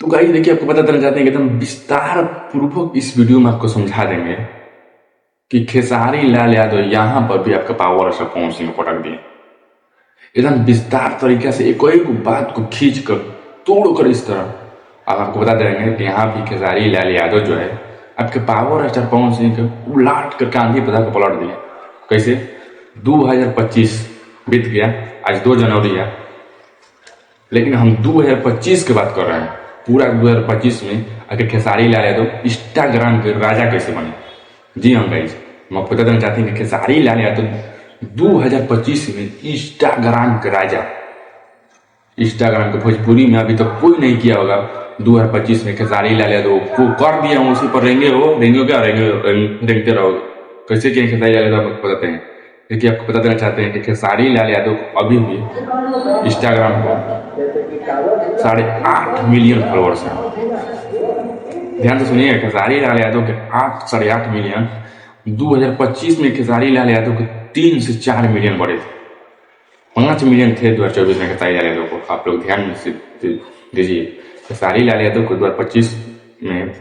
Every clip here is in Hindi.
तो गाइस देखिए, आपको पता चल जाते हैं कि एकदम विस्तार पूर्वक इस वीडियो में आपको समझा देंगे कि खेसारी लाल यादव यहाँ पर भी आपका पावर और पवन सिंह को पटक दिए। एकदम विस्तार तरीके से एक एक बात को खींच कर तोड़कर इस तरह अब आपको बता देंगे कि यहाँ भी खेसारी लाल यादव जो है आपके पावर स्टार पवन सिंह के उलाट कर आंधी पता को पलट दिए। कैसे? 2025 बीत गया, आज 2 जनवरी है, लेकिन हम 2025 की बात कर रहे हैं। पूरा 2025 में आखिर खेसारी लाल यादव इंस्टाग्राम के राजा कैसे बने? जी हाँ गाइस, हम आपको बता देना चाहते हैं कि खेसारी लाल यादव 2025 में इंस्टाग्राम के राजा, इंस्टाग्राम के भोजपुरी में अभी तक कोई नहीं किया होगा। 2025 में खेसारी लाल यादव को कर दिया, उसी पर रेंगे क्या रेंगते रहोगे। कैसे किए खेसारी लाल यादव आपको बताते हैं, क्योंकि आपको बता देना चाहते हैं कि खेसारी लाल यादव को अभी भी इंस्टाग्राम पर 8.5 मिलियन फॉलोअर्स हैं। ध्यान से सुनिए, खेसारी लाल यादव के 8.5 मिलियन। 2025 में खेसारी लाल यादव के 3 से 4 मिलियन बढ़े थे। 5 मिलियन थे 2024 में खेसारी लाल यादव को। आप लोग ध्यान दीजिए, खेसारी लाल यादव को 2025 में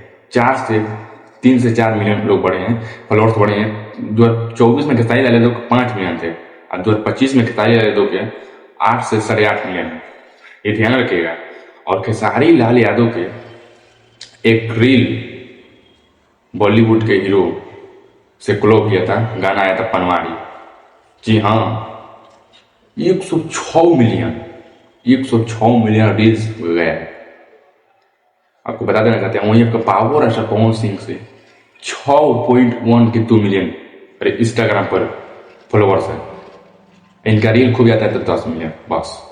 3 से 4 मिलियन लोग बढ़े हैं, फॉलोअर्स बढ़े हैं। 2024 में खेसारी लाल यादव को 5 मिलियन थे और 2025 में खेसारी लाल यादव के 8 से 8.5 मिलियन है। ये ध्यान रखिएगा। और खेसारी लाल यादव के एक रील बॉलीवुड के हीरो से क्लोब किया था, गाना आया था पनवाड़ी। जी हाँ, 106 मिलियन रील्स गया है। आपको बता देना चाहते हैं वहीं आपका पावर स्टार पवन सिंह से 6.1 मिलियन इंस्टाग्राम पर फॉलोअर्स है। इनका रील खूब जाता है तो 10 मिलियन बस।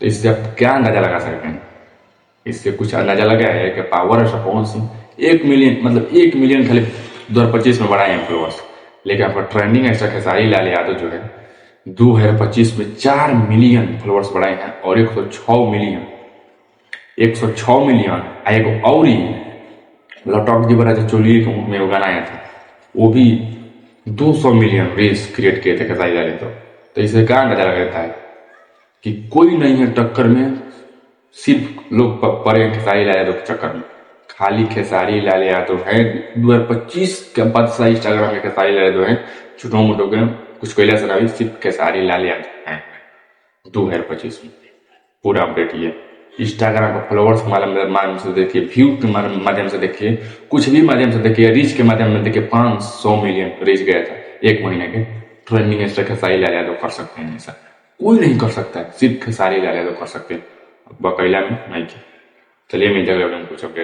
तो इससे आप क्या अंदाजा लगा सकते हैं? इससे कुछ अंदाजा लगा है कि power star Pawan Singh 1 million खाली 2025 में बढ़ाए हैं फॉलोअर्स, लेकिन आपका ट्रेंडिंग स्टार खेसारी लाल यादव जो है 2025 में 4 मिलियन फॉलोअर्स बढ़ाए हैं और 106 मिलियन आएगा। और ही लॉटॉक जी बड़ा जो चोली में वो गाना आया था, वो भी 200 मिलियन रील्स क्रिएट किए थे खेसारी लाल यादव। तो इससे क्या अंदाजा लगता है कि कोई नहीं है टक्कर में, सिर्फ लोग पड़े खेसारी लाल यादव के चक्कर में। खाली खेसारी लाल यादव है 2025 के बाद से इंस्टाग्राम के खेसारी लाल यादव है, छोटो मोटो के कुछ कैला से रही, सिर्फ खेसारी लाल यादव है 2025 में। पूरा अपडेट ये इंस्टाग्राम का फॉलोअर्स के माध्यम से देखिए, व्यू के माध्यम से देखिए, कुछ भी माध्यम से देखिए, रीच के माध्यम में देखिए 500 मिलियन रीच गया था 1 महीने के। ट्रेंडिंग स्टार खेसारी लाल यादव कर सकते हैं, ऐसा कोई नहीं कर सकता है, सिर्फ खेसारी लाल यादव कर सकते हैं, बकैला में नहीं किया। चलिए मिल जाएगा कुछ अपडेट।